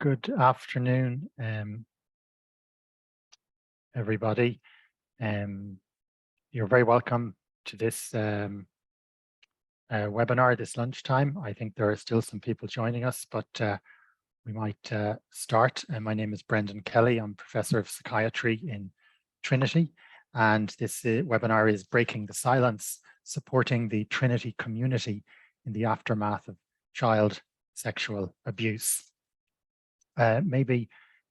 Good afternoon, everybody. You're very welcome to this webinar this lunchtime. I think there are still some people joining us, but we might start. My name is Brendan Kelly. I'm Professor of Psychiatry in Trinity, and this webinar is Breaking the Silence, Supporting the Trinity Community in the Aftermath of Child Sexual Abuse. Maybe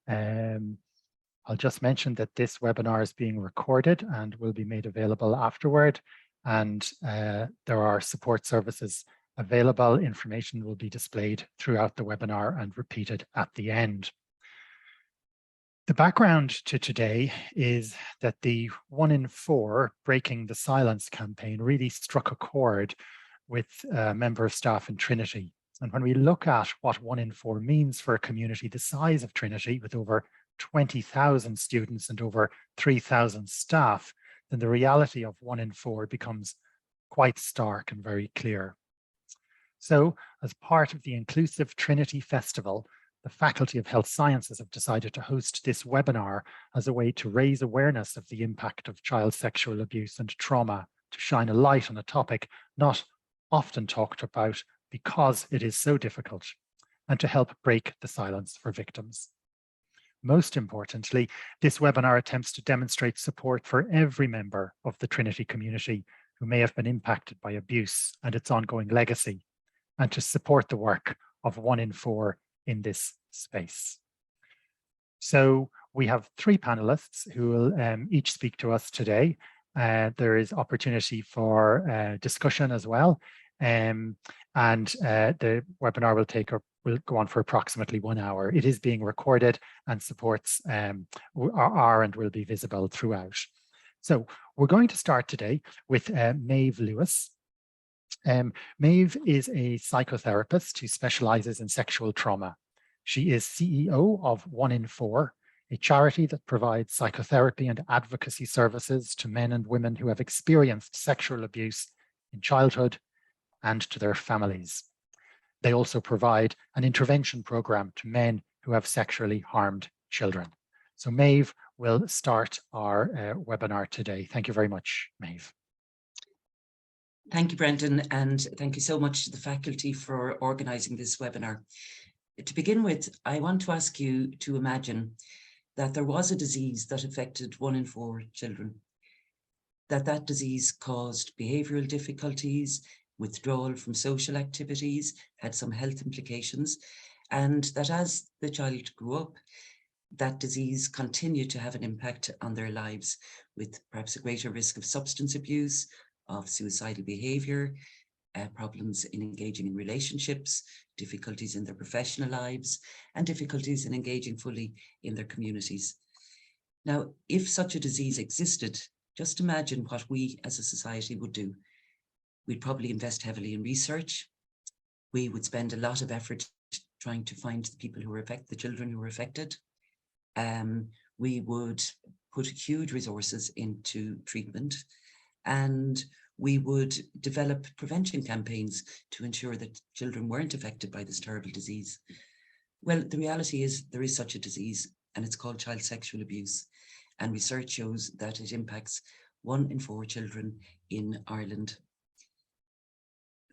I'll just mention that this webinar is being recorded and will be made available afterward. And there are support services available. Information will be displayed throughout the webinar and repeated at the end. The background to today is that the 1 in 4 Breaking the Silence campaign really struck a chord with a member of staff in Trinity. And when we look at what 1 in 4 means for a community the size of Trinity, with over 20,000 students and over 3,000 staff, then the reality of 1 in 4 becomes quite stark and very clear. So, as part of the Inclusive Trinity Festival, the Faculty of Health Sciences have decided to host this webinar as a way to raise awareness of the impact of child sexual abuse and trauma, to shine a light on a topic not often talked about because it is so difficult, and to help break the silence for victims. Most importantly, this webinar attempts to demonstrate support for every member of the Trinity community who may have been impacted by abuse and its ongoing legacy, and to support the work of 1 in 4 in this space. So we have 3 panelists who will each speak to us today. There is opportunity for discussion as well. And the webinar will go on for approximately 1 hour. It is being recorded, and supports are and will be visible throughout. So we're going to start today with Maeve Lewis. Maeve is a psychotherapist who specializes in sexual trauma. She is CEO of 1 in 4, a charity that provides psychotherapy and advocacy services to men and women who have experienced sexual abuse in childhood and to their families. They also provide an intervention program to men who have sexually harmed children. So Maeve will start our webinar today. Thank you very much, Maeve. Thank you, Brendan, and thank you so much to the faculty for organising this webinar. To begin with, I want to ask you to imagine that there was a disease that affected 1 in 4 children, that disease caused behavioural difficulties, withdrawal from social activities, had some health implications, and that as the child grew up, that disease continued to have an impact on their lives, with perhaps a greater risk of substance abuse, of suicidal behaviour, problems in engaging in relationships, difficulties in their professional lives, and difficulties in engaging fully in their communities. Now, if such a disease existed, just imagine what we as a society would do. We'd probably invest heavily in research. We would spend a lot of effort trying to find the people who were affected, the children who were affected. We would put huge resources into treatment, and we would develop prevention campaigns to ensure that children weren't affected by this terrible disease. Well, the reality is there is such a disease, and it's called child sexual abuse. And research shows that it impacts 1 in 4 children in Ireland.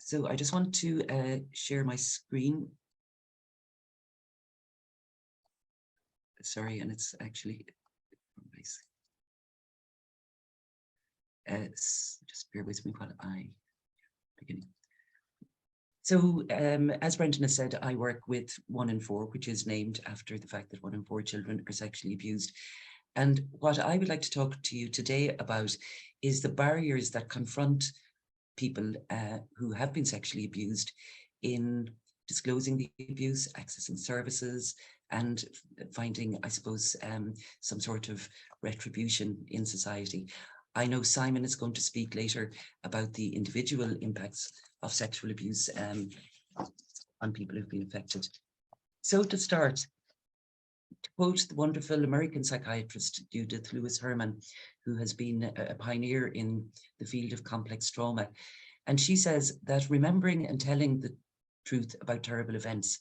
So I just want to share my screen. Sorry, and it's actually, just bear with me while I begin. So as Brendan has said, I work with 1 in 4, which is named after the fact that 1 in 4 children are sexually abused. And what I would like to talk to you today about is the barriers that confront people who have been sexually abused in disclosing the abuse, accessing services, and finding, I suppose, some sort of retribution in society. I know Simon is going to speak later about the individual impacts of sexual abuse on people who've been affected. So to start, to quote the wonderful American psychiatrist Judith Lewis Herman, who has been a pioneer in the field of complex trauma, and she says that remembering and telling the truth about terrible events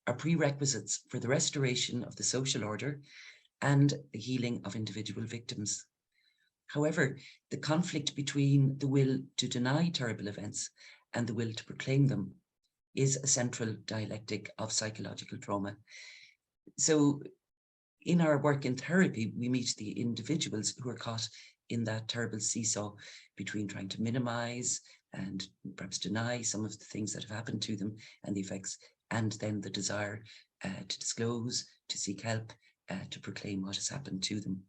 are prerequisites for the restoration of the social order and the healing of individual victims. However, the conflict between the will to deny terrible events and the will to proclaim them is a central dialectic of psychological trauma. So in our work in therapy, we meet the individuals who are caught in that terrible seesaw between trying to minimize and perhaps deny some of the things that have happened to them and the effects, and then the desire to disclose, to seek help, to proclaim what has happened to them.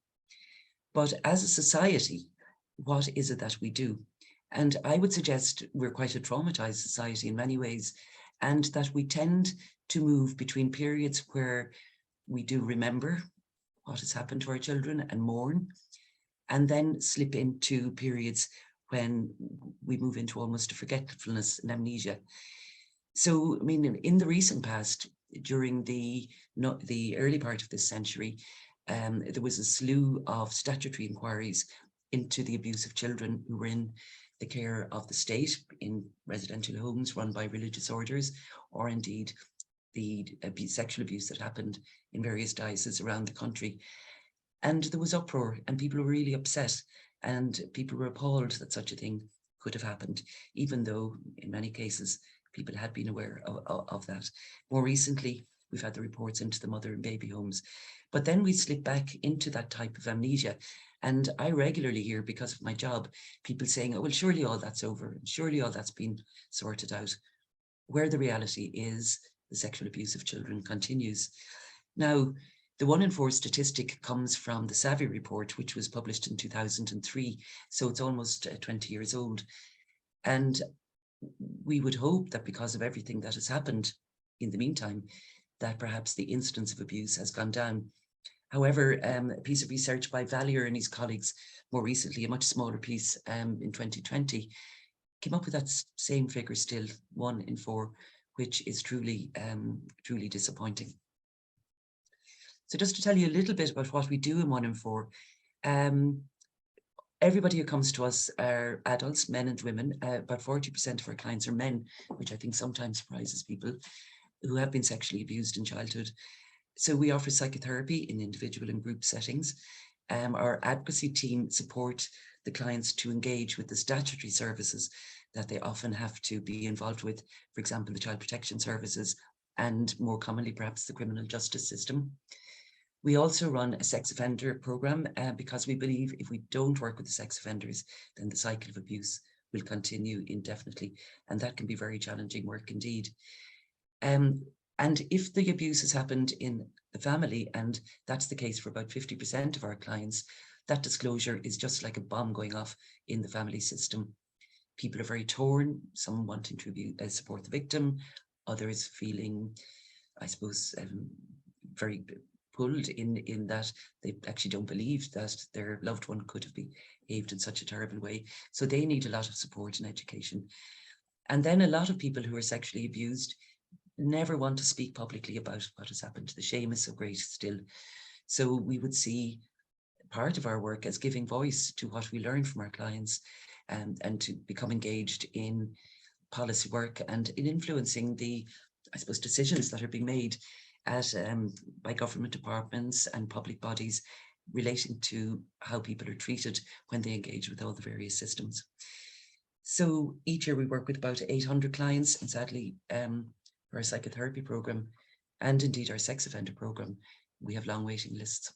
But as a society, what is it that we do? And I would suggest we're quite a traumatized society in many ways, and that we tend to move between periods where we do remember what has happened to our children and mourn, and then slip into periods when we move into almost a forgetfulness and amnesia. So, I mean, in the recent past, during the early part of this century, there was a slew of statutory inquiries into the abuse of children who were in the care of the state in residential homes run by religious orders, or indeed the sexual abuse that happened in various dioceses around the country. And there was uproar, and people were really upset, and people were appalled that such a thing could have happened, even though in many cases people had been aware of that. More recently, we've had the reports into the mother and baby homes, but then we slip back into that type of amnesia. And I regularly hear, because of my job, people saying, oh, well, surely all that's over, surely all that's been sorted out, where the reality is the sexual abuse of children continues. Now, the 1 in 4 statistic comes from the Savvy report, which was published in 2003. So it's almost 20 years old. And we would hope that because of everything that has happened in the meantime, that perhaps the incidence of abuse has gone down. However, a piece of research by Valier and his colleagues, more recently, a much smaller piece in 2020, came up with that same figure still, 1 in 4, which is truly disappointing. So just to tell you a little bit about what we do in 1 in 4, everybody who comes to us are adults, men and women. About 40% of our clients are men, which I think sometimes surprises people, who have been sexually abused in childhood. So we offer psychotherapy in individual and group settings. Our advocacy team support the clients to engage with the statutory services that they often have to be involved with, for example, the child protection services, and more commonly, perhaps the criminal justice system. We also run a sex offender program because we believe if we don't work with the sex offenders, then the cycle of abuse will continue indefinitely. And that can be very challenging work indeed. And if the abuse has happened in the family, and that's the case for about 50% of our clients, that disclosure is just like a bomb going off in the family system. People are very torn, some wanting to support the victim, others feeling, I suppose, very pulled in that they actually don't believe that their loved one could have behaved in such a terrible way. So they need a lot of support and education. And then a lot of people who are sexually abused never want to speak publicly about what has happened. The shame is so great still. So we would see part of our work as giving voice to what we learn from our clients, and to become engaged in policy work and in influencing the, I suppose, decisions that are being made at by government departments and public bodies relating to how people are treated when they engage with all the various systems. So each year we work with about 800 clients, and sadly, for our psychotherapy program and indeed our sex offender program, we have long waiting lists.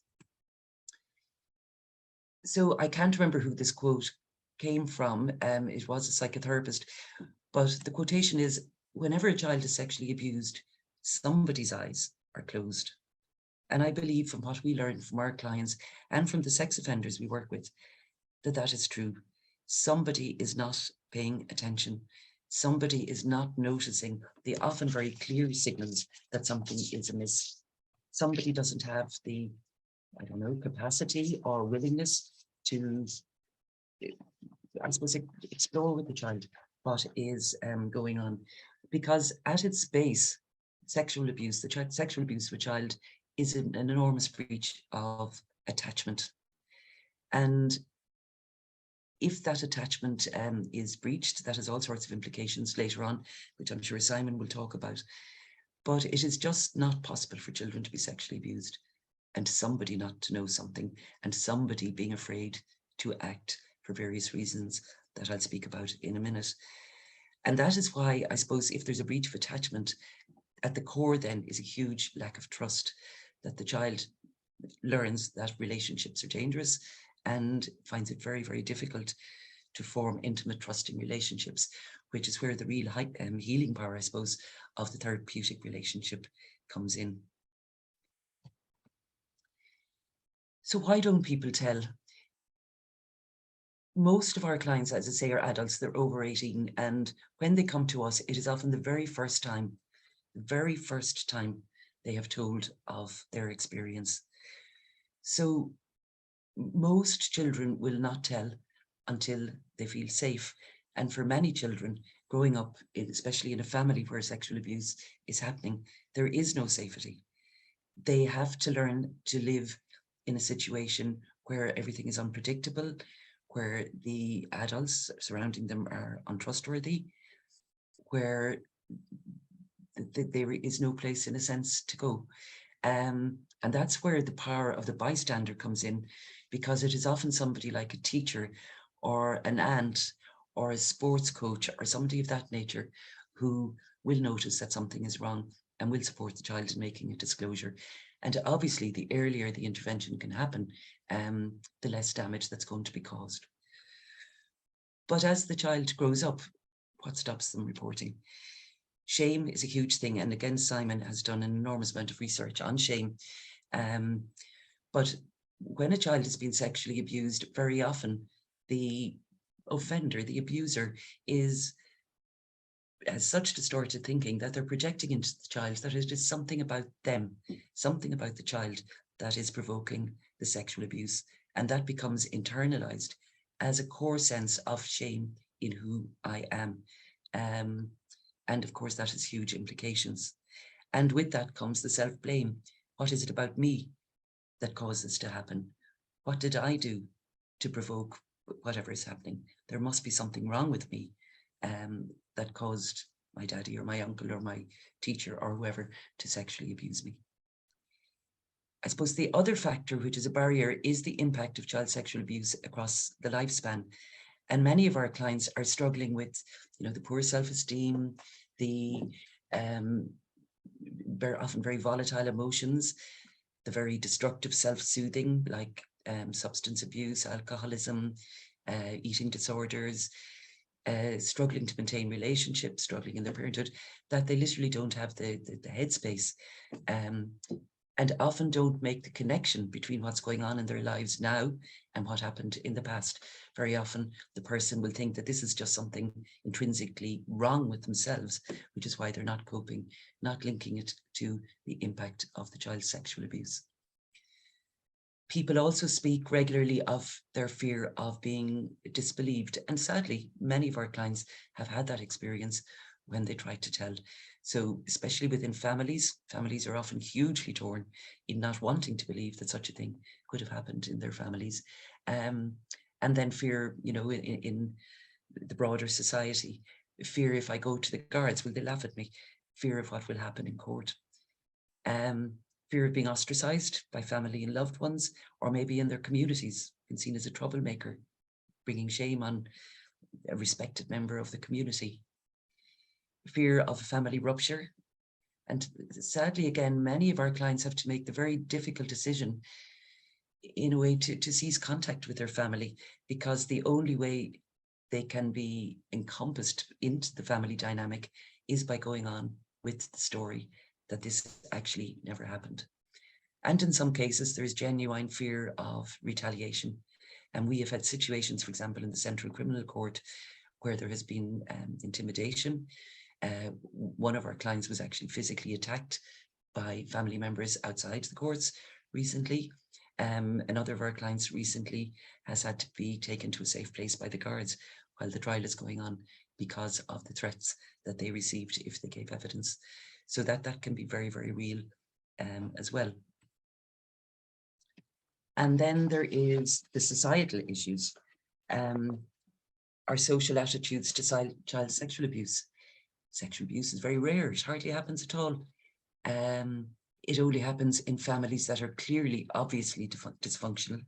So I can't remember who this quote came from. It was a psychotherapist, but the quotation is, whenever a child is sexually abused, somebody's eyes are closed. And I believe from what we learn from our clients and from the sex offenders we work with, that is true. Somebody is not paying attention. Somebody is not noticing the often very clear signals that something is amiss. Somebody doesn't have the, I don't know, capacity or willingness to, I suppose, explore with the child what is going on. Because at its base, sexual abuse, sexual abuse of a child is an enormous breach of attachment. And if that attachment is breached, that has all sorts of implications later on, which I'm sure Simon will talk about. But it is just not possible for children to be sexually abused and somebody not to know something, and somebody being afraid to act for various reasons that I'll speak about in a minute. And that is why, I suppose, if there's a breach of attachment, at the core then is a huge lack of trust, that the child learns that relationships are dangerous and finds it very, very difficult to form intimate, trusting relationships, which is where the real healing power, I suppose, of the therapeutic relationship comes in. So why don't people tell? Most of our clients, as I say, are adults, they're over 18. And when they come to us, it is often the very first time they have told of their experience. So most children will not tell until they feel safe. And for many children growing up, especially in a family where sexual abuse is happening, there is no safety. They have to learn to live in a situation where everything is unpredictable, where the adults surrounding them are untrustworthy, where there is no place, in a sense, to go. And that's where the power of the bystander comes in, because it is often somebody like a teacher or an aunt or a sports coach or somebody of that nature who will notice that something is wrong and will support the child in making a disclosure. And obviously, the earlier the intervention can happen, the less damage that's going to be caused. But as the child grows up, what stops them reporting? Shame is a huge thing. And again, Simon has done an enormous amount of research on shame. But when a child has been sexually abused, very often the offender, the abuser, has such distorted thinking that they're projecting into the child that it is something about them, something about the child that is provoking the sexual abuse. And that becomes internalized as a core sense of shame in who I am. And of course, that has huge implications. And with that comes the self-blame. What is it about me that causes this to happen? What did I do to provoke whatever is happening? There must be something wrong with me that caused my daddy or my uncle or my teacher or whoever to sexually abuse me. I suppose the other factor, which is a barrier, is the impact of child sexual abuse across the lifespan. And many of our clients are struggling with, the poor self-esteem, the very often very volatile emotions, the very destructive self-soothing, like substance abuse, alcoholism, eating disorders, struggling to maintain relationships, struggling in their parenthood, that they literally don't have the headspace, and often don't make the connection between what's going on in their lives now and what happened in the past. Very often the person will think that this is just something intrinsically wrong with themselves, which is why they're not coping, not linking it to the impact of the child's sexual abuse. People also speak regularly of their fear of being disbelieved. And sadly, many of our clients have had that experience when they try to tell. So especially within families are often hugely torn in not wanting to believe that such a thing could have happened in their families. And then fear, in the broader society, fear if I go to the guards, will they laugh at me? Fear of what will happen in court. Fear of being ostracized by family and loved ones, or maybe in their communities, been seen as a troublemaker, bringing shame on a respected member of the community. Fear of a family rupture. And sadly, again, many of our clients have to make the very difficult decision in a way to cease contact with their family, because the only way they can be encompassed into the family dynamic is by going on with the story that this actually never happened. And in some cases, there is genuine fear of retaliation. And we have had situations, for example, in the Central Criminal Court, where there has been intimidation. One of our clients was actually physically attacked by family members outside the courts recently. Another of our clients recently has had to be taken to a safe place by the guards while the trial is going on because of the threats that they received if they gave evidence. So that can be very, very real as well. And then there is the societal issues. Our social attitudes to child sexual abuse. Sexual abuse is very rare. It hardly happens at all. It only happens in families that are clearly, obviously dysfunctional.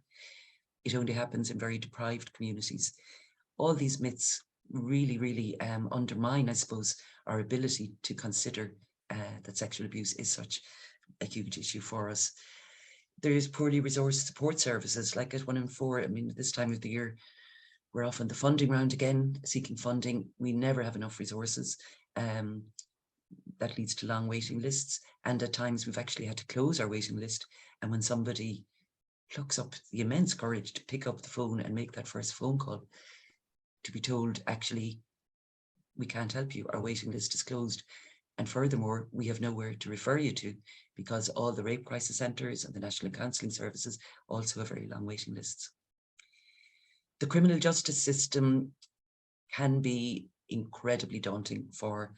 It only happens in very deprived communities. All these myths really, really undermine, I suppose, our ability to consider that sexual abuse is such a huge issue for us. There is poorly resourced support services, like at 1 in 4. I mean, this time of the year, we're off on the funding round again, seeking funding. We never have enough resources. That leads to long waiting lists. And at times we've actually had to close our waiting list. And when somebody plucks up the immense courage to pick up the phone and make that first phone call, to be told, actually, we can't help you, our waiting list is closed. And furthermore, we have nowhere to refer you to, because all the rape crisis centres and the National Counselling Services also have very long waiting lists. The criminal justice system can be incredibly daunting for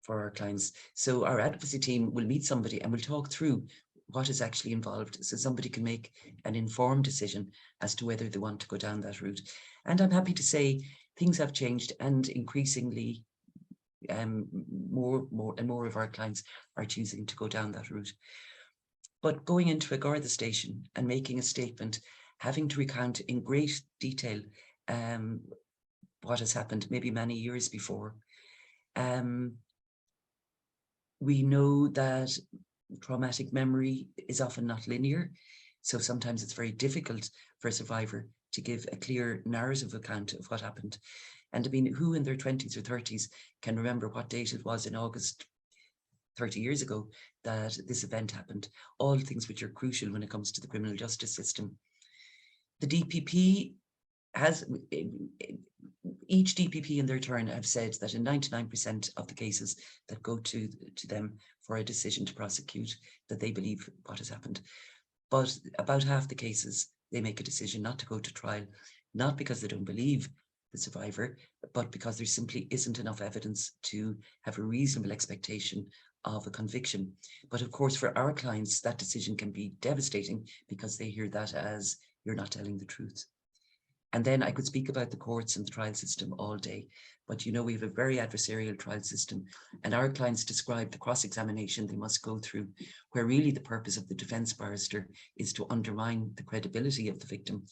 our clients. So our advocacy team will meet somebody and we'll talk through what is actually involved, so somebody can make an informed decision as to whether they want to go down that route. And I'm happy to say things have changed, and increasingly more of our clients are choosing to go down that route. But going into a Garda station and making a statement, having to recount in great detail what has happened maybe many years before. We know that traumatic memory is often not linear, so sometimes it's very difficult for a survivor to give a clear narrative account of what happened. And I mean, who in their 20s or 30s can remember what date it was in August 30 years ago that this event happened? All things which are crucial when it comes to the criminal justice system. The DPP has, each DPP in their turn have said that in 99% of the cases that go to them for a decision to prosecute, that they believe what has happened. But about half the cases, they make a decision not to go to trial, not because they don't believe the survivor, but because there simply isn't enough evidence to have a reasonable expectation of a conviction. But of course, for our clients, that decision can be devastating because they hear that as, you're not telling the truth. And then I could speak about the courts and the trial system all day, but you know, we have a very adversarial trial system, and our clients describe the cross-examination they must go through, where really the purpose of the defence barrister is to undermine the credibility of the victim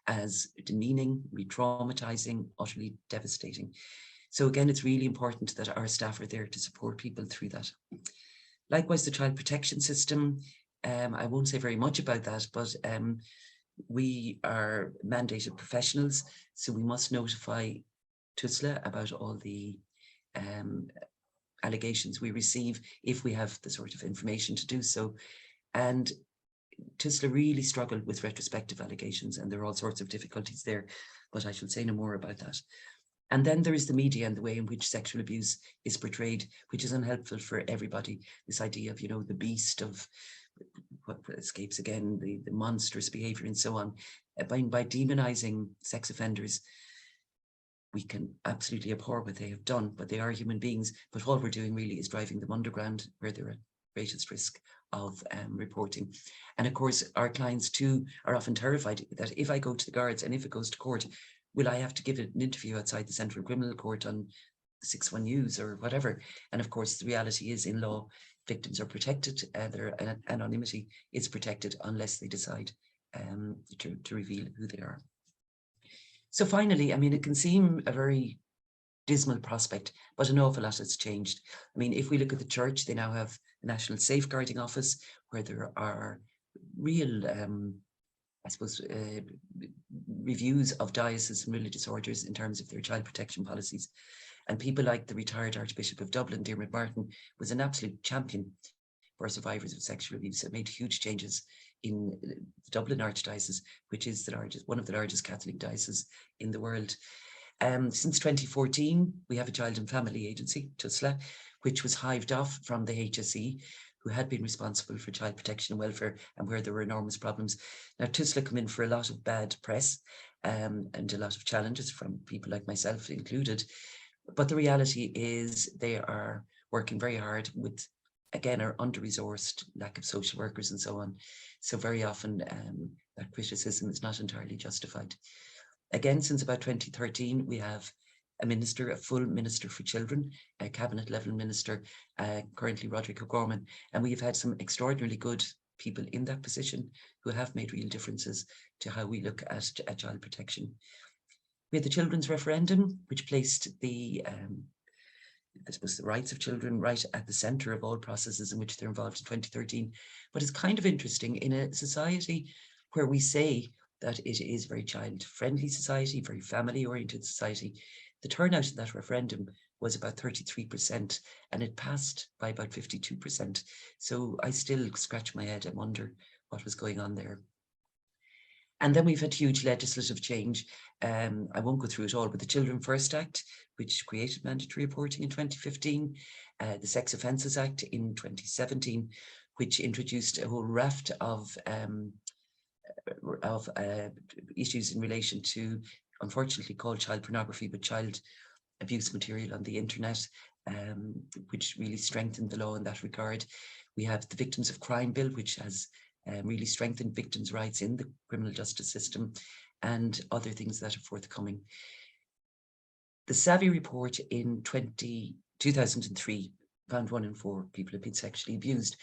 as demeaning, re-traumatizing, utterly devastating. So again, it's really important that our staff are there to support people through that. Likewise, the child protection system, I won't say very much about that, but we are mandated professionals, so we must notify TUSLA about all the allegations we receive if we have the sort of information to do so. And TUSLA really struggle with retrospective allegations, and there are all sorts of difficulties there, but I shall say no more about that. And then there is the media and the way in which sexual abuse is portrayed, which is unhelpful for everybody. This idea of, you know, the beast of what escapes again, the monstrous behavior and so on. By demonizing sex offenders, we can absolutely abhor what they have done, but they are human beings. But all we're doing really is driving them underground where they're at greatest risk of reporting. And of course, our clients too are often terrified that if I go to the guards and if it goes to court, will I have to give an interview outside the Central Criminal Court on 6-1 News or whatever? And of course, the reality is in law, victims are protected, their anonymity is protected unless they decide to reveal who they are. So finally, I mean, it can seem a very dismal prospect, but an awful lot has changed. I mean, if we look at the church, they now have a National Safeguarding Office where there are real, I suppose, reviews of dioceses and religious orders in terms of their child protection policies. And people like the retired Archbishop of Dublin, Dermot Martin, was an absolute champion for survivors of sexual abuse. It made huge changes in the Dublin Archdiocese, which is one of the largest Catholic dioceses in the world. Since 2014, we have a Child and Family Agency, TUSLA, which was hived off from the HSE, who had been responsible for child protection and welfare, and where there were enormous problems. Now, TUSLA come in for a lot of bad press and a lot of challenges from people like myself included. But the reality is they are working very hard with, again, our under-resourced, lack of social workers and so on. So very often that criticism is not entirely justified. Again, since about 2013, we have a minister, a full minister for children, a cabinet level minister, currently Roderick O'Gorman. And we've had some extraordinarily good people in that position who have made real differences to how we look at child protection. We had the children's referendum, which placed the I suppose the rights of children right at the centre of all processes in which they're involved in 2013. But it's kind of interesting in a society where we say that it is very child-friendly society, very family-oriented society. The turnout in that referendum was about 33%, and it passed by about 52%. So I still scratch my head and wonder what was going on there. And then we've had huge legislative change. I won't go through it all, but the Children First Act, which created mandatory reporting in 2015, the Sex Offences Act in 2017, which introduced a whole raft of issues in relation to, unfortunately called child pornography, but child abuse material on the internet, which really strengthened the law in that regard. We have the Victims of Crime Bill, which has really strengthened victims' rights in the criminal justice system, and other things that are forthcoming. The Savvy report in 2003 found 1 in 4 people have been sexually abused.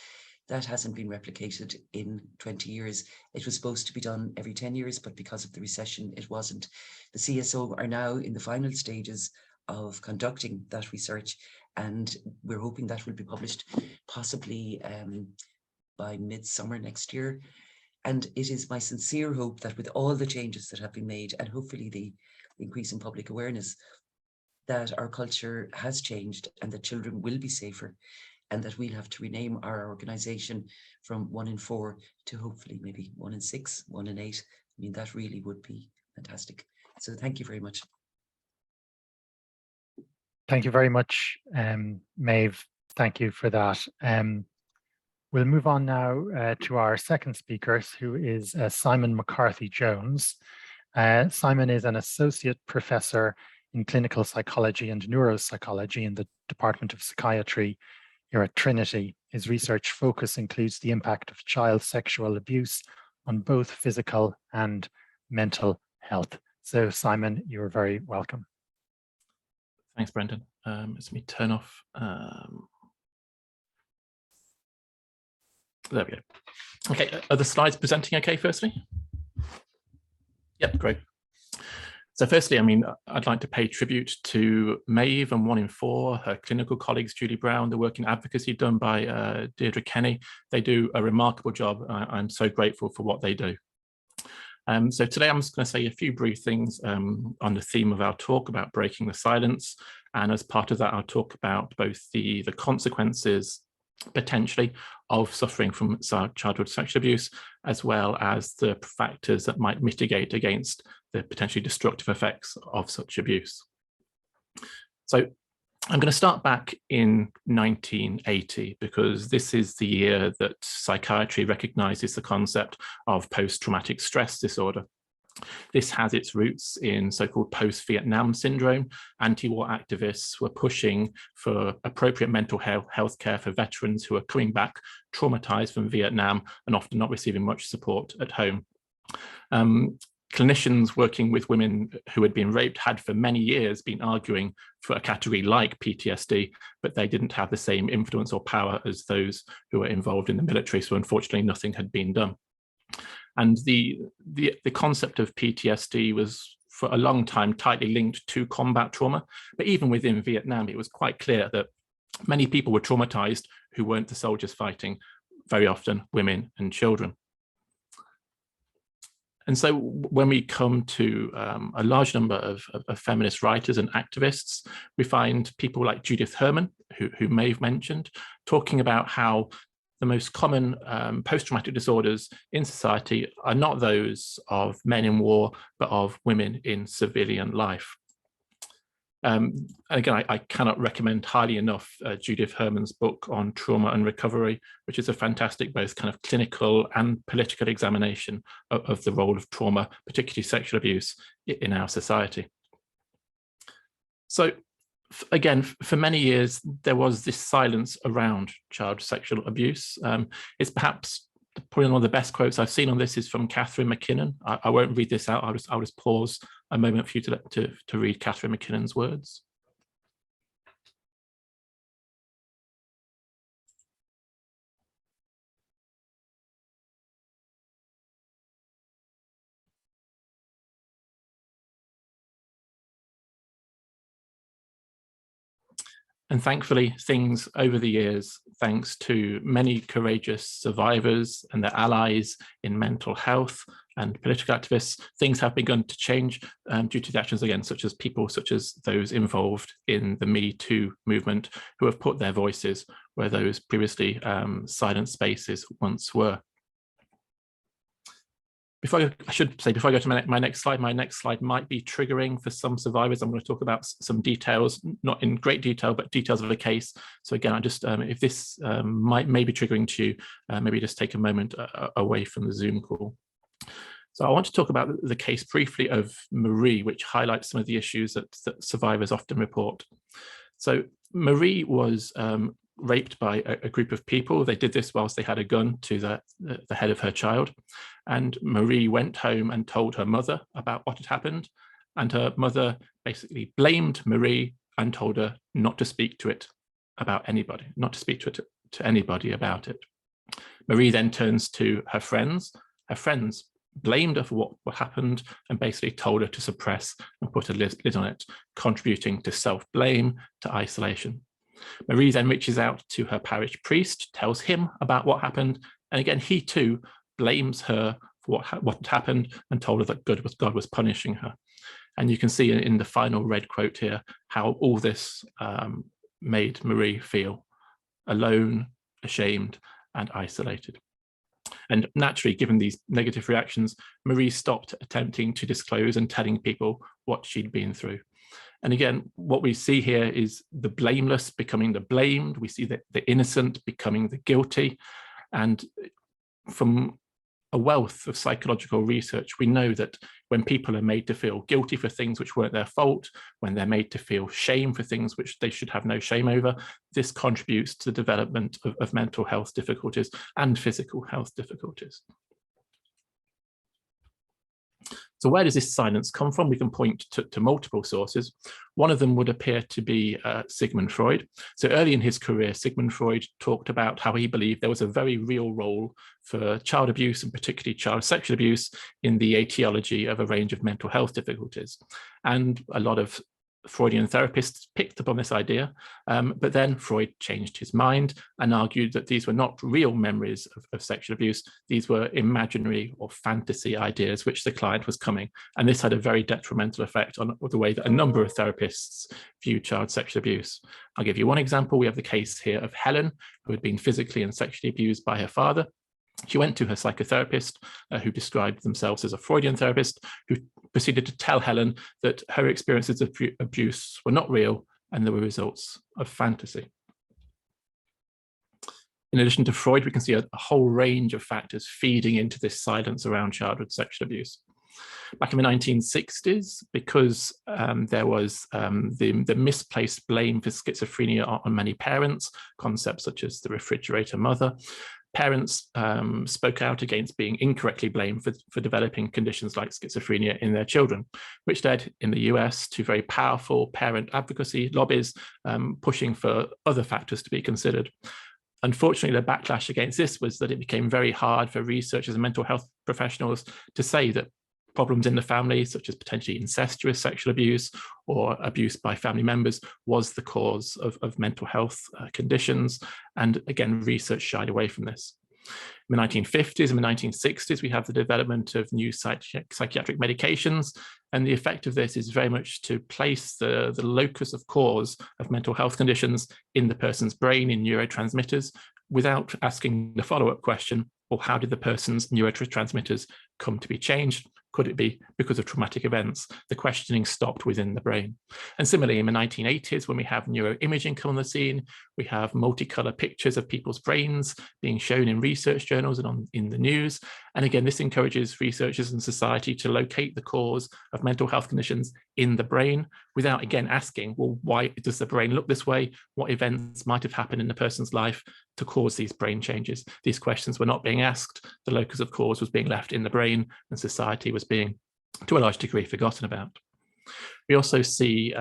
That hasn't been replicated in 20 years. It was supposed to be done every 10 years, but because of the recession, it wasn't. The CSO are now in the final stages of conducting that research, and we're hoping that will be published possibly by midsummer next year. And it is my sincere hope that with all the changes that have been made, and hopefully the increase in public awareness, that our culture has changed and that children will be safer, and that we'll have to rename our organisation from 1 in 4 to hopefully maybe 1 in 6, 1 in 8. I mean, that really would be fantastic. So thank you very much. Thank you very much, Maeve. Thank you for that. We'll move on now to our second speaker, who is Simon McCarthy-Jones. Simon is an associate professor in clinical psychology and neuropsychology in the Department of Psychiatry here at Trinity. His research focus includes the impact of child sexual abuse on both physical and mental health. So Simon, you're very welcome. Thanks, Brendan. Let me turn off. There we go. Okay, are the slides presenting okay, firstly? Yep, great. So firstly, I mean, I'd like to pay tribute to Maeve and 1 in 4, her clinical colleagues, Julie Brown, the work in advocacy done by Deirdre Kenny. They do a remarkable job. I'm so grateful for what they do. So today I'm just going to say a few brief things on the theme of our talk about breaking the silence. And as part of that, I'll talk about both the consequences potentially of suffering from childhood sexual abuse, as well as the factors that might mitigate against the potentially destructive effects of such abuse. So I'm going to start back in 1980, because this is the year that psychiatry recognizes the concept of post-traumatic stress disorder. This has its roots in so-called post-Vietnam syndrome. Anti-war activists were pushing for appropriate mental health care for veterans who are coming back traumatized from Vietnam and often not receiving much support at home. Clinicians working with women who had been raped had for many years been arguing for a category like PTSD, but they didn't have the same influence or power as those who were involved in the military. So unfortunately, nothing had been done. And the concept of PTSD was for a long time tightly linked to combat trauma. But even within Vietnam, it was quite clear that many people were traumatized who weren't the soldiers fighting, very often women and children. And so when we come to a large number of feminist writers and activists, we find people like Judith Herman, who Maeve mentioned, talking about how the most common post-traumatic disorders in society are not those of men in war, but of women in civilian life. Again, I cannot recommend highly enough Judith Herman's book on trauma and recovery, which is a fantastic both kind of clinical and political examination of the role of trauma, particularly sexual abuse, in our society. So again, for many years, there was this silence around child sexual abuse. It's perhaps probably one of the best quotes I've seen on this is from Catherine McKinnon. I won't read this out. I'll just pause a moment for you to read Catherine McKinnon's words. And thankfully, things over the years, thanks to many courageous survivors and their allies in mental health and political activists, things have begun to change due to the actions, again, such as those involved in the Me Too movement, who have put their voices where those previously silent spaces once were. Before I go to my next slide might be triggering for some survivors. I'm going to talk about some details, not in great detail, but details of the case. So again, I just, if this may be triggering to you, maybe just take a moment away from the Zoom call. So I want to talk about the case briefly of Marie, which highlights some of the issues that survivors often report. So Marie was raped by a group of people. They did this whilst they had a gun to the head of her child. And Marie went home and told her mother about what had happened. And her mother basically blamed Marie and told her not to speak to it about anybody, not to speak to anybody about it. Marie then turns to her friends. Her friends blamed her for what happened and basically told her to suppress and put a lid on it, contributing to self-blame, to isolation. Marie then reaches out to her parish priest, tells him about what happened, and again, he too blames her for what had happened and told her that God was punishing her. And you can see in the final red quote here how all this made Marie feel alone, ashamed, and isolated. And naturally, given these negative reactions, Marie stopped attempting to disclose and telling people what she'd been through. And again, what we see here is the blameless becoming the blamed. We see the innocent becoming the guilty. And from a wealth of psychological research, we know that when people are made to feel guilty for things which weren't their fault, when they're made to feel shame for things which they should have no shame over, this contributes to the development of mental health difficulties and physical health difficulties. So where does this silence come from? We can point to multiple sources. One of them would appear to be Sigmund Freud. So early in his career, Sigmund Freud talked about how he believed there was a very real role for child abuse and particularly child sexual abuse in the etiology of a range of mental health difficulties. And a lot of Freudian therapists picked up on this idea, but then Freud changed his mind and argued that these were not real memories of sexual abuse. These were imaginary or fantasy ideas which the client was coming. And this had a very detrimental effect on the way that a number of therapists view child sexual abuse. I'll give you one example. We have the case here of Helen, who had been physically and sexually abused by her father. She went to her psychotherapist, who described themselves as a Freudian therapist, who proceeded to tell Helen that her experiences of abuse were not real and they were results of fantasy. In addition to Freud, we can see a whole range of factors feeding into this silence around childhood sexual abuse. Back in the 1960s, because there was the misplaced blame for schizophrenia on many parents, concepts such as the refrigerator mother, parents spoke out against being incorrectly blamed for developing conditions like schizophrenia in their children, which led in the US to very powerful parent advocacy lobbies pushing for other factors to be considered. Unfortunately, the backlash against this was that it became very hard for researchers and mental health professionals to say that problems in the family, such as potentially incestuous sexual abuse or abuse by family members, was the cause of mental health conditions. And again, research shied away from this. In the 1950s and the 1960s, we have the development of new psychiatric medications. And the effect of this is very much to place the locus of cause of mental health conditions in the person's brain, in neurotransmitters, without asking the follow-up question, well, how did the person's neurotransmitters come to be changed? Could it be because of traumatic events? The questioning stopped within the brain. And similarly, in the 1980s, when we have neuroimaging come on the scene, we have multicolor pictures of people's brains being shown in research journals and in the news. And again, this encourages researchers and society to locate the cause of mental health conditions in the brain without, again, asking, well, why does the brain look this way? What events might have happened in the person's life to cause these brain changes? These questions were not being asked. The locus of cause was being left in the brain, and society was being, to a large degree, forgotten about. We also see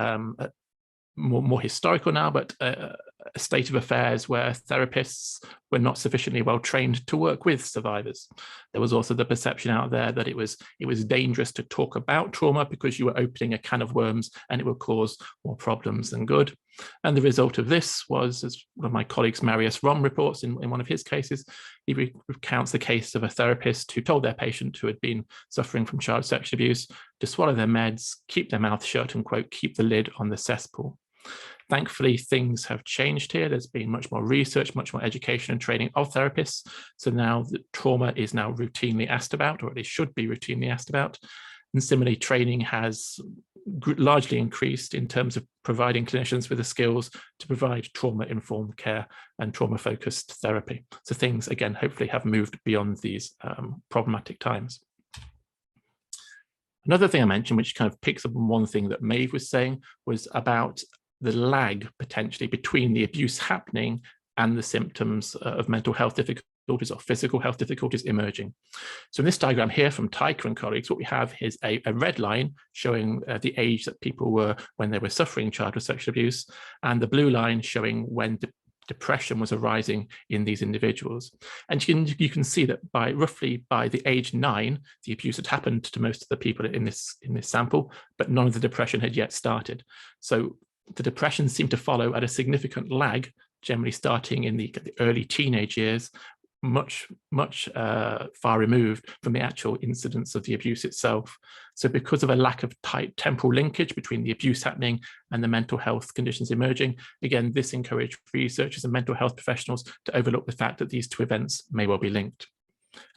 more historical now, but a state of affairs where therapists were not sufficiently well trained to work with survivors. There was also the perception out there that it was dangerous to talk about trauma because you were opening a can of worms and it would cause more problems than good. And the result of this was, as one of my colleagues, Marius Rom, reports in one of his cases, he recounts the case of a therapist who told their patient who had been suffering from child sexual abuse to swallow their meds, keep their mouth shut, and, quote, keep the lid on the cesspool. Thankfully, things have changed here. There's been much more research, much more education and training of therapists. So now the trauma is now routinely asked about, or at least should be routinely asked about. And similarly, training has largely increased in terms of providing clinicians with the skills to provide trauma-informed care and trauma-focused therapy. So things, again, hopefully have moved beyond these problematic times. Another thing I mentioned, which kind of picks up on one thing that Maeve was saying, was about the lag potentially between the abuse happening and the symptoms of mental health difficulties or physical health difficulties emerging. So in this diagram here from Tyker and colleagues, what we have is a red line showing the age that people were when they were suffering childhood sexual abuse, and the blue line showing when depression was arising in these individuals. And you can see that roughly by the age 9, the abuse had happened to most of the people in this sample, but none of the depression had yet started. So the depression seemed to follow at a significant lag, generally starting in the early teenage years, much far removed from the actual incidence of the abuse itself. So because of a lack of tight temporal linkage between the abuse happening and the mental health conditions emerging, again, this encouraged researchers and mental health professionals to overlook the fact that these two events may well be linked.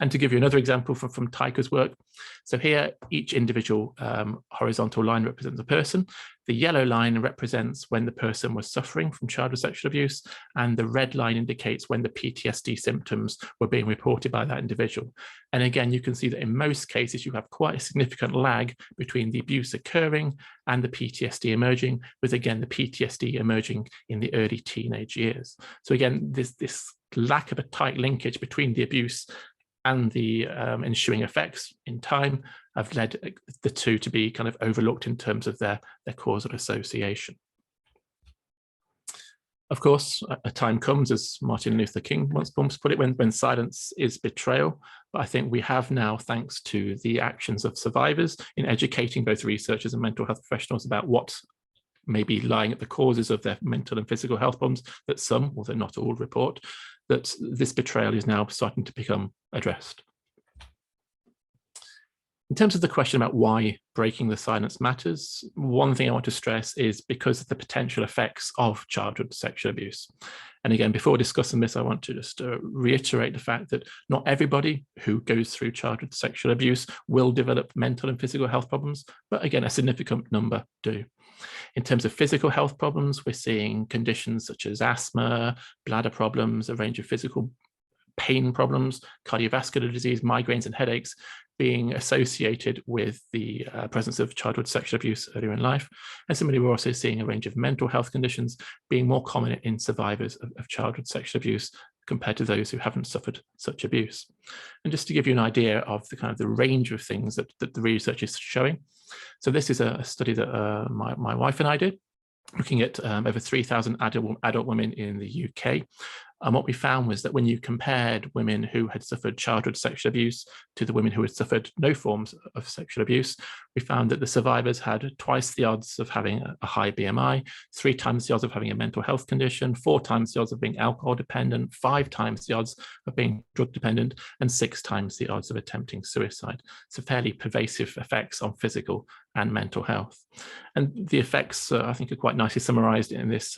And to give you another example from Tyker's work, so here each individual horizontal line represents a person. The yellow line represents when the person was suffering from childhood sexual abuse, and the red line indicates when the PTSD symptoms were being reported by that individual. And again, you can see that in most cases, you have quite a significant lag between the abuse occurring and the PTSD emerging, with, again, the PTSD emerging in the early teenage years. So again, this lack of a tight linkage between the abuse and the ensuing effects in time have led the two to be kind of overlooked in terms of their causal association. Of course, a time comes, as Martin Luther King once put it, when silence is betrayal. But I think we have now, thanks to the actions of survivors in educating both researchers and mental health professionals about what may be lying at the causes of their mental and physical health problems, that some, although not all, report, that this betrayal is now starting to become addressed. In terms of the question about why breaking the silence matters, one thing I want to stress is because of the potential effects of childhood sexual abuse. And again, before discussing this, I want to just reiterate the fact that not everybody who goes through childhood sexual abuse will develop mental and physical health problems, but again, a significant number do. In terms of physical health problems, we're seeing conditions such as asthma, bladder problems, a range of physical pain problems, cardiovascular disease, migraines and headaches being associated with the presence of childhood sexual abuse earlier in life. And similarly, we're also seeing a range of mental health conditions being more common in survivors of childhood sexual abuse compared to those who haven't suffered such abuse. And just to give you an idea of the kind of the range of things that the research is showing. So this is a study that my wife and I did, looking at over 3,000 adult women in the UK. And what we found was that when you compared women who had suffered childhood sexual abuse to the women who had suffered no forms of sexual abuse, we found that the survivors had twice the odds of having a high BMI, 3 times the odds of having a mental health condition, 4 times the odds of being alcohol dependent, 5 times the odds of being drug dependent, and 6 times the odds of attempting suicide. So fairly pervasive effects on physical and mental health. And the effects, I think, are quite nicely summarized in this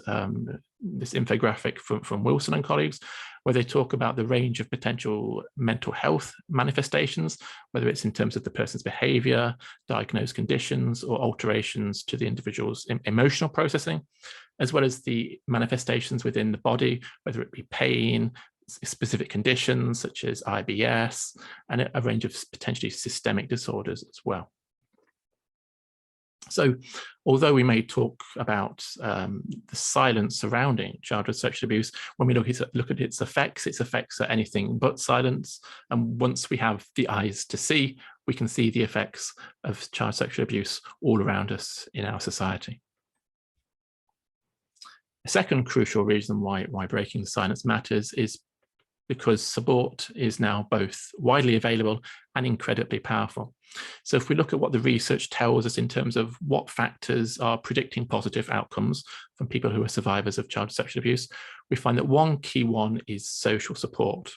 this infographic from Wilson and colleagues, where they talk about the range of potential mental health manifestations, whether it's in terms of the person's behavior, diagnosed conditions, or alterations to the individual's emotional processing, as well as the manifestations within the body, whether it be pain, specific conditions such as IBS, and a range of potentially systemic disorders as well. So although we may talk about the silence surrounding childhood sexual abuse, when we look at its effects are anything but silence. And once we have the eyes to see, we can see the effects of child sexual abuse all around us in our society. A second crucial reason why breaking the silence matters is because support is now both widely available and incredibly powerful. So if we look at what the research tells us in terms of what factors are predicting positive outcomes from people who are survivors of child sexual abuse, we find that one key one is social support.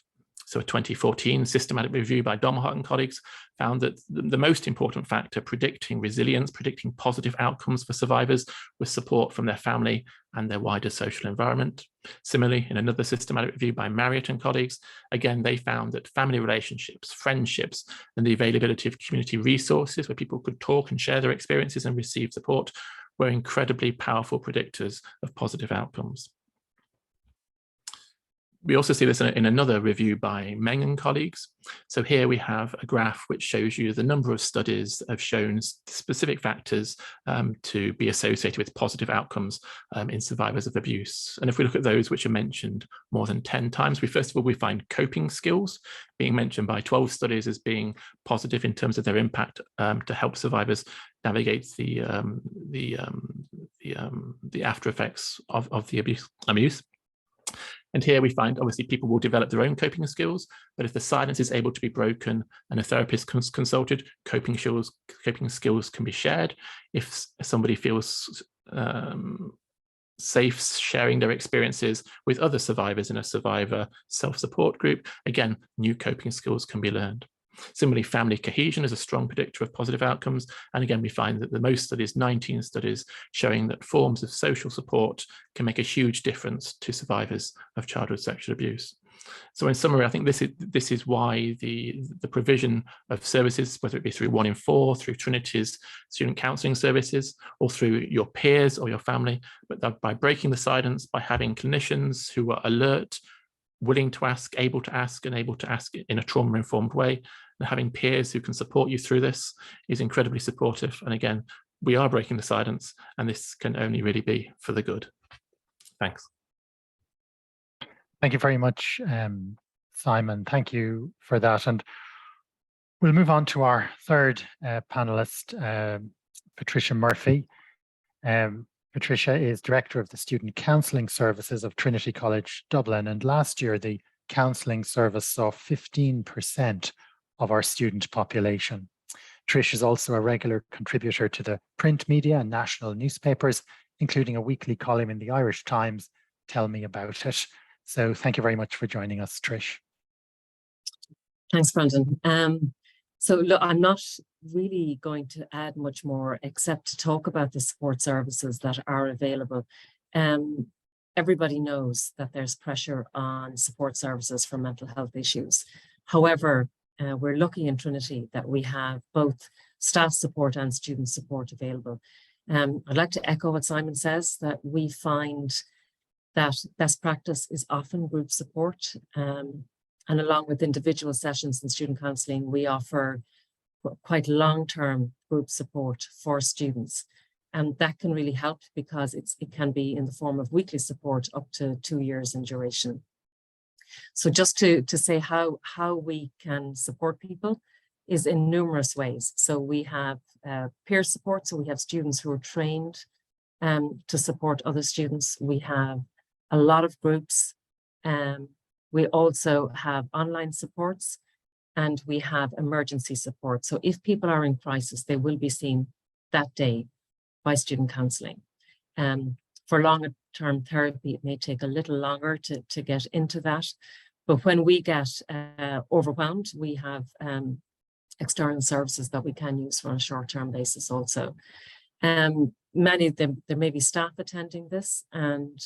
So a 2014 systematic review by Domhart and colleagues found that the most important factor predicting resilience, predicting positive outcomes for survivors, was support from their family and their wider social environment. Similarly, in another systematic review by Marriott and colleagues, again, they found that family relationships, friendships, and the availability of community resources where people could talk and share their experiences and receive support were incredibly powerful predictors of positive outcomes. We also see this in another review by Meng and colleagues. So here we have a graph which shows you the number of studies that have shown specific factors to be associated with positive outcomes in survivors of abuse. And if we look at those which are mentioned more than 10 times, first of all, we find coping skills being mentioned by 12 studies as being positive in terms of their impact to help survivors navigate the after effects of the abuse. And here we find, obviously, people will develop their own coping skills, but if the silence is able to be broken and a therapist consulted, coping skills can be shared. If somebody feels safe sharing their experiences with other survivors in a survivor self-support group, again, new coping skills can be learned. Similarly, family cohesion is a strong predictor of positive outcomes. And again, we find that the most studies, 19 studies, showing that forms of social support can make a huge difference to survivors of childhood sexual abuse. So in summary, I think this is why the provision of services, whether it be through 1 in 4, through Trinity's student counselling services, or through your peers or your family, but that by breaking the silence, by having clinicians who are alert, willing to ask, able to ask, and able to ask in a trauma-informed way, and having peers who can support you through this is incredibly supportive. And again, we are breaking the silence, and this can only really be for the good. Thanks. Thank you very much, Simon. Thank you for that. And we'll move on to our third panelist, Patricia Murphy. Patricia is Director of the Student Counselling Services of Trinity College Dublin, and last year the counselling service saw 15% of our student population. Trish is also a regular contributor to the print media and national newspapers, including a weekly column in the Irish Times, Tell Me About It. So thank you very much for joining us, Trish. Thanks, Brendan. So look, I'm not really going to add much more except to talk about the support services that are available. Everybody knows that there's pressure on support services for mental health issues. However, we're lucky in Trinity that we have both staff support and student support available. I'd like to echo what Simon says, that we find that best practice is often group support. And along with individual sessions in student counselling, we offer quite long-term group support for students. And that can really help because it can be in the form of weekly support up to 2 years in duration. So just to say how we can support people is in numerous ways. So we have peer support. So we have students who are trained to support other students. We have a lot of groups. We also have online supports, and we have emergency support. So if people are in crisis, they will be seen that day by student counselling. For longer term therapy, it may take a little longer to get into that. But when we get overwhelmed, we have external services that we can use on a short-term basis also. Many of them, there may be staff attending this, and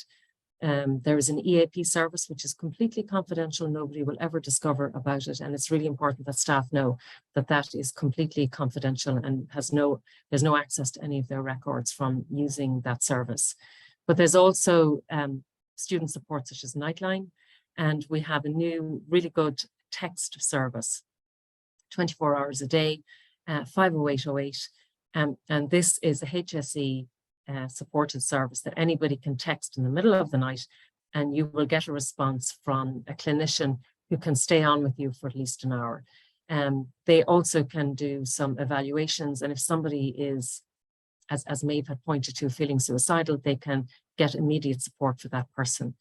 there is an EAP service, which is completely confidential. Nobody will ever discover about it. And it's really important that staff know that that is completely confidential and there's no access to any of their records from using that service. But there's also student support such as Nightline. And we have a new, really good text service, 24 hours a day, 50808. And this is a HSE supported service that anybody can text in the middle of the night, and you will get a response from a clinician who can stay on with you for at least an hour. They also can do some evaluations, and if somebody is, as Maeve had pointed to, feeling suicidal, they can get immediate support for that person.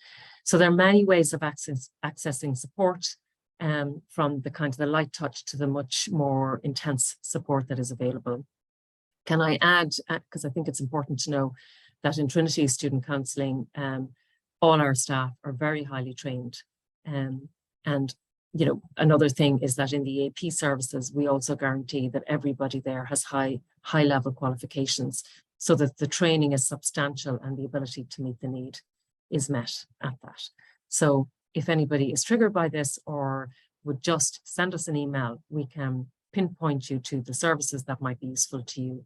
So there are many ways of accessing support, from the kind of the light touch to the much more intense support that is available. Can I add, because I think it's important to know that in Trinity Student Counselling, all our staff are very highly trained. And you know, another thing is that in the AP services, we also guarantee that everybody there has high level qualifications, so that the training is substantial and the ability to meet the need is met at that. So if anybody is triggered by this or would just send us an email, we can pinpoint you to the services that might be useful to you,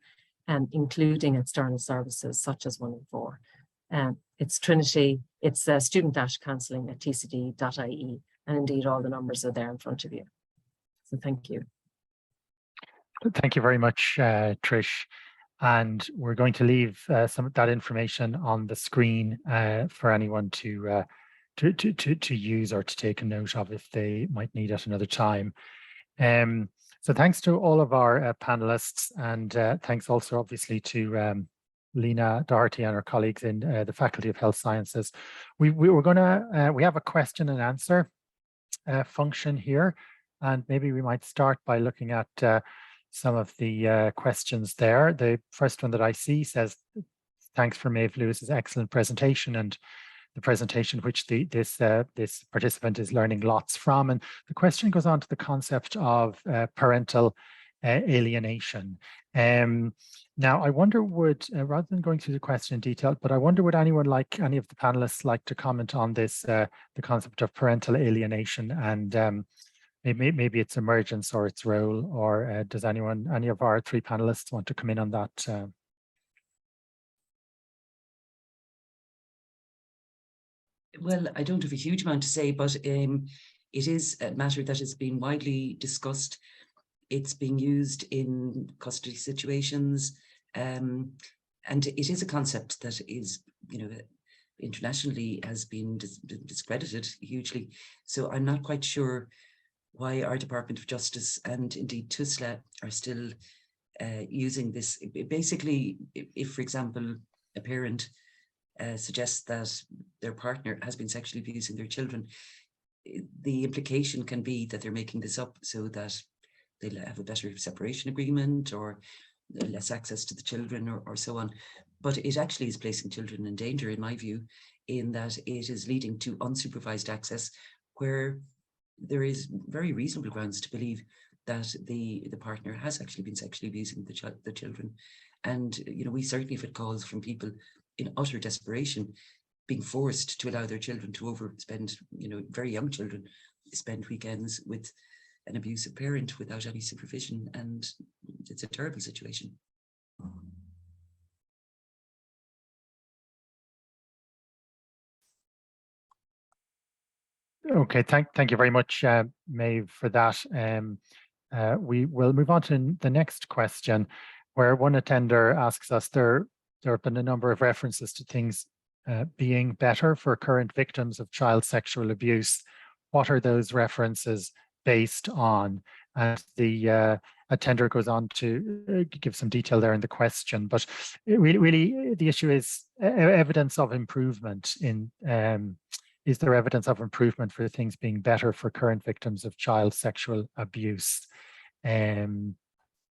including external services such as 114. It's Trinity, it's student-counselling@tcd.ie, and indeed all the numbers are there in front of you. So thank you. Thank you very much, Trish. And we're going to leave some of that information on the screen for anyone to use or to take a note of if they might need at another time. So thanks to all of our panelists, and thanks also obviously to Lena Doherty and our colleagues in the Faculty of Health Sciences. We have a question and answer function here, and maybe we might start by looking at some of the questions there. The first one that I see says, thanks for Maeve Lewis's excellent presentation, and the presentation which this participant is learning lots from. And the question goes on to the concept of parental alienation. Now, I wonder, rather than going through the question in detail, but I wonder, would anyone any of the panelists like to comment on this, the concept of parental alienation, and maybe its emergence or its role, or does any of our three panelists want to come in on that? Well, I don't have a huge amount to say, but it is a matter that has been widely discussed. It's being used in custody situations, and it is a concept that is, internationally has been discredited hugely. So I'm not quite sure why our Department of Justice and indeed TUSLA are still using this. Basically, if, for example, a parent suggests that their partner has been sexually abusing their children, the implication can be that they're making this up so that they'll have a better separation agreement or less access to the children or so on. But it actually is placing children in danger, in my view, in that it is leading to unsupervised access where there is very reasonable grounds to believe that the partner has actually been sexually abusing the children. And, we certainly have had calls from people in utter desperation being forced to allow their children to overspend, very young children spend weekends with an abusive parent without any supervision, and it's a terrible situation. Okay, thank you very much, Maeve, for that. We will move on to the next question, where one attender asks us, there have been a number of references to things being better for current victims of child sexual abuse. What are those references based on? And the attender goes on to give some detail there in the question, but really the issue is evidence of improvement in is there evidence of improvement for things being better for current victims of child sexual abuse?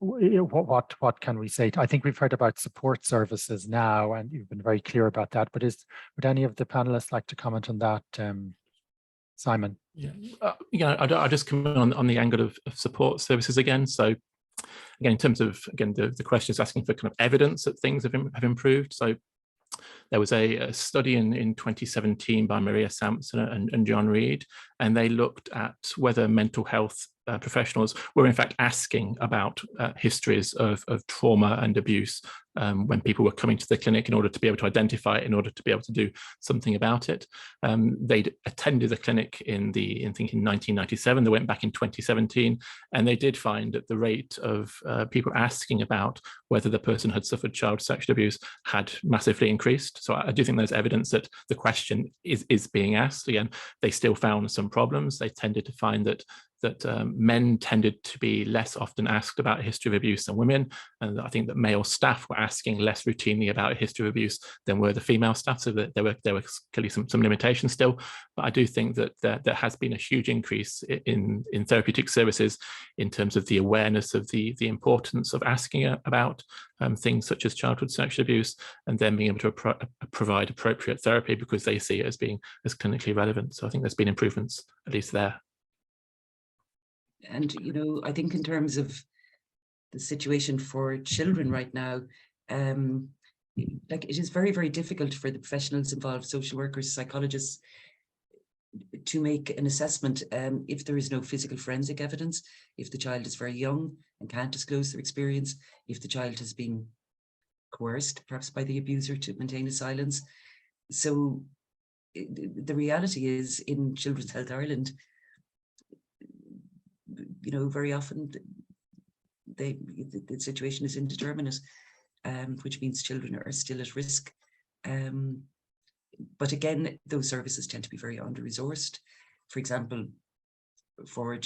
What can we say? I think we've heard about support services now, and you've been very clear about that, but would any of the panelists like to comment on that? Simon? Yeah, I just come on the angle of support services again. So again, in terms of, the question is asking for kind of evidence that things have improved. So there was a study in 2017 by Maria Sampson and John Reed, and they looked at whether mental health professionals were in fact asking about histories of trauma and abuse when people were coming to the clinic in order to be able to identify it, in order to be able to do something about it. They'd attended the clinic in 1997, they went back in 2017, and they did find that the rate of people asking about whether the person had suffered child sexual abuse had massively increased. So I do think there's evidence that the question is being asked. Again, they still found some problems. They tended to find that men tended to be less often asked about a history of abuse than women, and I think that male staff were asking less routinely about a history of abuse than were the female staff, so that there were clearly some limitations still. But I do think that there has been a huge increase in therapeutic services in terms of the awareness of the importance of asking about things such as childhood sexual abuse, and then being able to provide appropriate therapy because they see it as being as clinically relevant. So I think there's been improvements, at least there. And, I think in terms of the situation for children right now, like it is very, very difficult for the professionals involved, social workers, psychologists, to make an assessment if there is no physical forensic evidence, if the child is very young and can't disclose their experience, if the child has been coerced, perhaps by the abuser, to maintain a silence. So the reality is, in Children's Health Ireland, very often the situation is indeterminate, which means children are still at risk. But again, those services tend to be very under-resourced. For example, for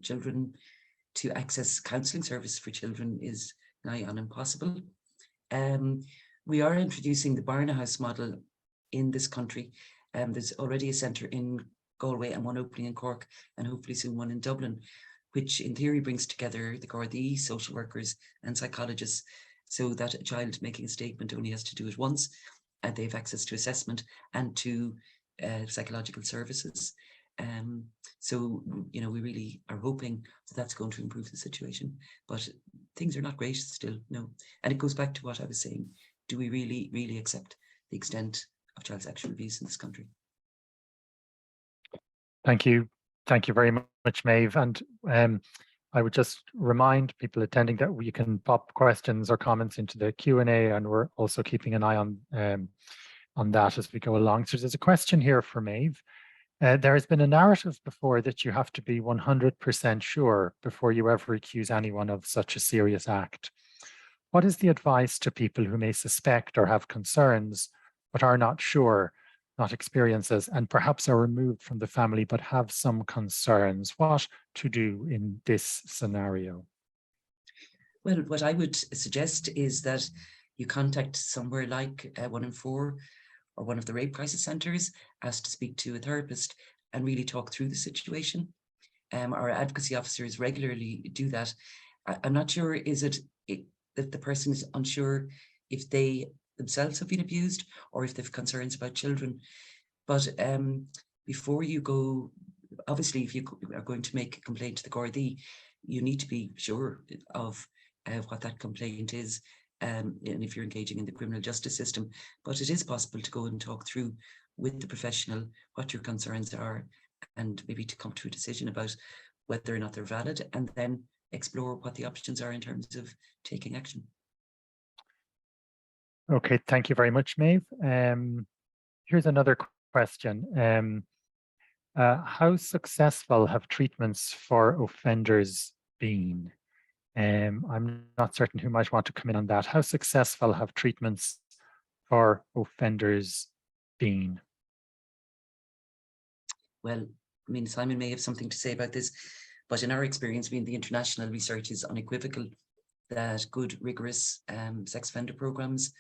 children to access counselling service for children is nigh on impossible. We are introducing the Barnahouse model in this country. There's already a centre in Galway and one opening in Cork, and hopefully soon one in Dublin, which in theory brings together the Gardaí, social workers and psychologists, so that a child making a statement only has to do it once, and they have access to assessment and to psychological services. So, we really are hoping that that's going to improve the situation, but things are not great still, no. And it goes back to what I was saying. Do we really, really accept the extent of child sexual abuse in this country? Thank you. Thank you very much, Maeve. And I would just remind people attending that you can pop questions or comments into the Q&A, and we're also keeping an eye on that as we go along. So there's a question here for Maeve. There has been a narrative before that you have to be 100% sure before you ever accuse anyone of such a serious act. What is the advice to people who may suspect or have concerns but are not sure, not experiences, and perhaps are removed from the family but have some concerns? What to do in this scenario? Well, what I would suggest is that you contact somewhere like 114 or one of the rape crisis centres, ask to speak to a therapist and really talk through the situation. Our advocacy officers regularly do that. I'm not sure, is it that the person is unsure if they themselves have been abused or if they have concerns about children. But before you go, obviously, if you are going to make a complaint to the Gardaí, you need to be sure of what that complaint is, and if you're engaging in the criminal justice system. But it is possible to go and talk through with the professional what your concerns are, and maybe to come to a decision about whether or not they're valid, and then explore what the options are in terms of taking action. Okay, thank you very much, Maeve. Here's another question. How successful have treatments for offenders been? I'm not certain who might want to come in on that. How successful have treatments for offenders been? Well, I mean, Simon may have something to say about this, but in our experience, the international research is unequivocal that good, rigorous sex offender programs,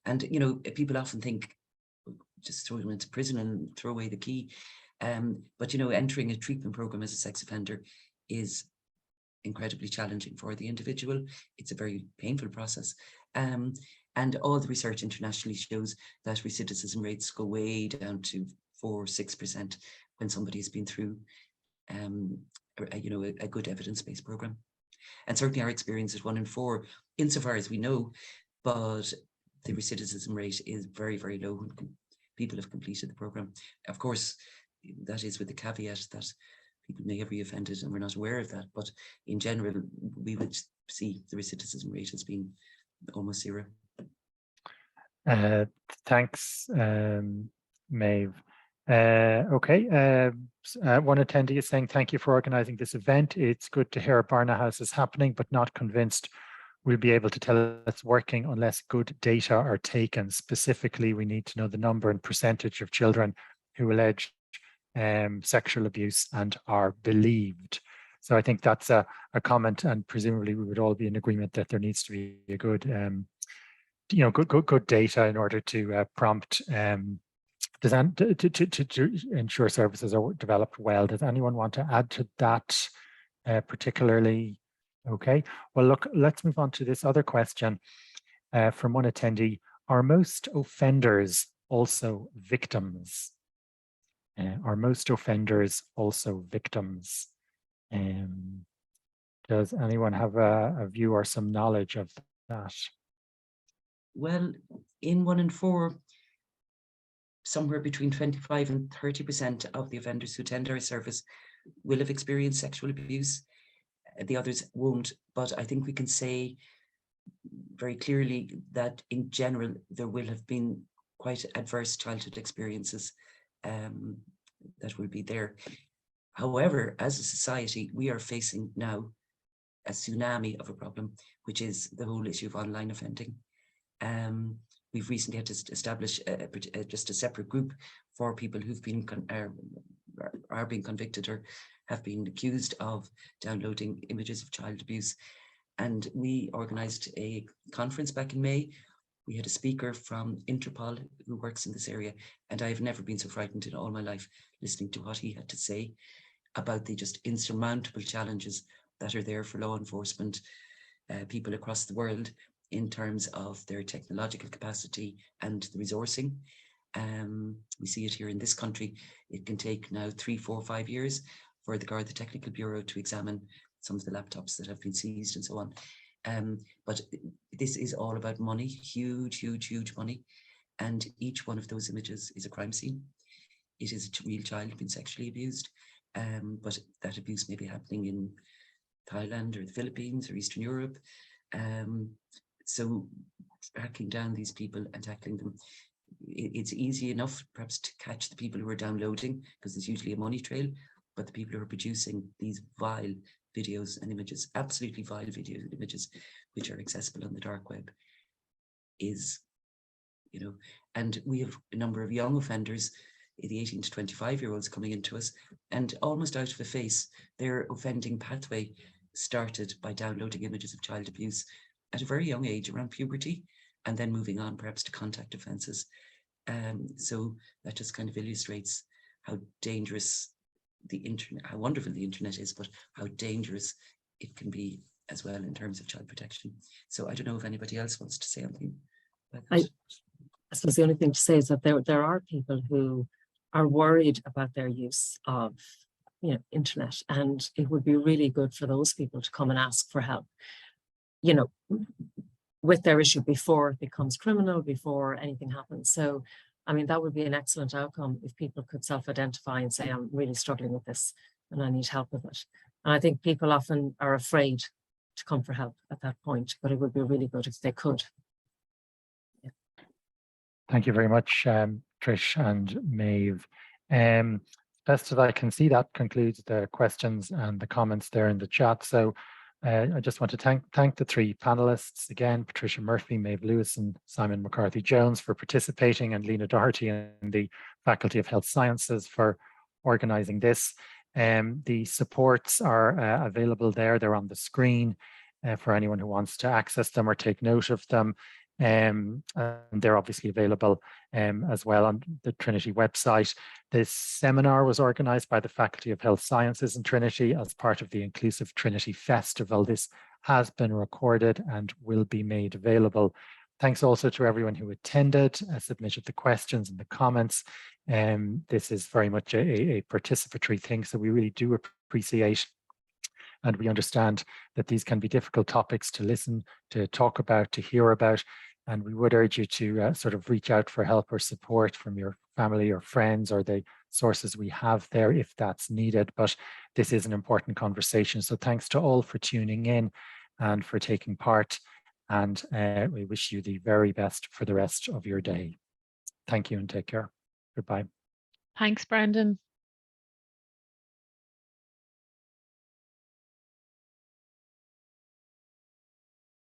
and people often think just throw them into prison and throw away the key, but entering a treatment program as a sex offender is incredibly challenging for the individual. It's a very painful process, and all the research internationally shows that recidivism rates go way down to 4-6% when somebody has been through a good evidence-based program. And certainly our experience at 114, insofar as we know, but the recidivism rate is very, very low when people have completed the program. Of course, that is with the caveat that people may have reoffended and we're not aware of that. But in general, we would see the recidivism rate as being almost zero. Thanks, Maeve. Okay, one attendee is saying, thank you for organizing this event. It's good to hear Barnahus is happening, but not convinced we'll be able to tell it's working unless good data are taken. Specifically, we need to know the number and percentage of children who allege sexual abuse and are believed. So I think that's a comment, and presumably we would all be in agreement that there needs to be a good, good data in order to prompt to ensure services are developed well. Does anyone want to add to that particularly? Okay, well, look, let's move on to this other question from one attendee. Are most offenders also victims? Are most offenders also victims? Does anyone have a view or some knowledge of that? Well, in 1 in 4, somewhere between 25 and 30% of the offenders who attend our service will have experienced sexual abuse. The others won't, but I think we can say very clearly that in general, there will have been quite adverse childhood experiences that will be there. However, as a society, we are facing now a tsunami of a problem, which is the whole issue of online offending. We've recently had to establish just a separate group for people who've been are being convicted or have been accused of downloading images of child abuse. And we organized a conference back in May. We had a speaker from Interpol who works in this area, and I've never been so frightened in all my life listening to what he had to say about the just insurmountable challenges that are there for law enforcement people across the world in terms of their technological capacity and the resourcing. We see it here in this country. It can take now 3, 4, 5 years for the Garda Technical Bureau to examine some of the laptops that have been seized and so on. But this is all about money, huge, huge, huge money. And each one of those images is a crime scene. It is a real child being sexually abused, but that abuse may be happening in Thailand or the Philippines or Eastern Europe. So tracking down these people and tackling them, it's easy enough perhaps to catch the people who are downloading, because there's usually a money trail, but the people who are producing these vile videos and images, absolutely vile videos and images, which are accessible on the dark web, is, and we have a number of young offenders, the 18 to 25-year-olds coming into us, and almost out of the face, their offending pathway started by downloading images of child abuse at a very young age, around puberty, and then moving on perhaps to contact offences. So that just kind of illustrates how dangerous the internet, how wonderful the internet is, but how dangerous it can be as well in terms of child protection. So I don't know if anybody else wants to say anything about that. I suppose the only thing to say is that there are people who are worried about their use of internet, and it would be really good for those people to come and ask for help, with their issue before it becomes criminal, before anything happens. So, I mean, that would be an excellent outcome if people could self-identify and say, I'm really struggling with this and I need help with it. And I think people often are afraid to come for help at that point, but it would be really good if they could. Yeah. Thank you very much, Trish and Maeve. Best as I can see, that concludes the questions and the comments there in the chat. So I just want to thank the 3 panelists again, Patricia Murphy, Maeve Lewis and Simon McCarthy-Jones for participating, and Lena Doherty and the Faculty of Health Sciences for organising this. The supports are available there. They're on the screen for anyone who wants to access them or take note of them. And they're obviously available as well on the Trinity website. This seminar was organised by the Faculty of Health Sciences in Trinity as part of the Inclusive Trinity Festival. This has been recorded and will be made available. Thanks also to everyone who attended, submitted the questions and the comments. This is very much a participatory thing, so we really do appreciate, and we understand that these can be difficult topics to listen, to talk about, to hear about. And we would urge you to sort of reach out for help or support from your family or friends or the sources we have there if that's needed. But this is an important conversation. So thanks to all for tuning in and for taking part. And we wish you the very best for the rest of your day. Thank you and take care. Goodbye. Thanks, Brendan.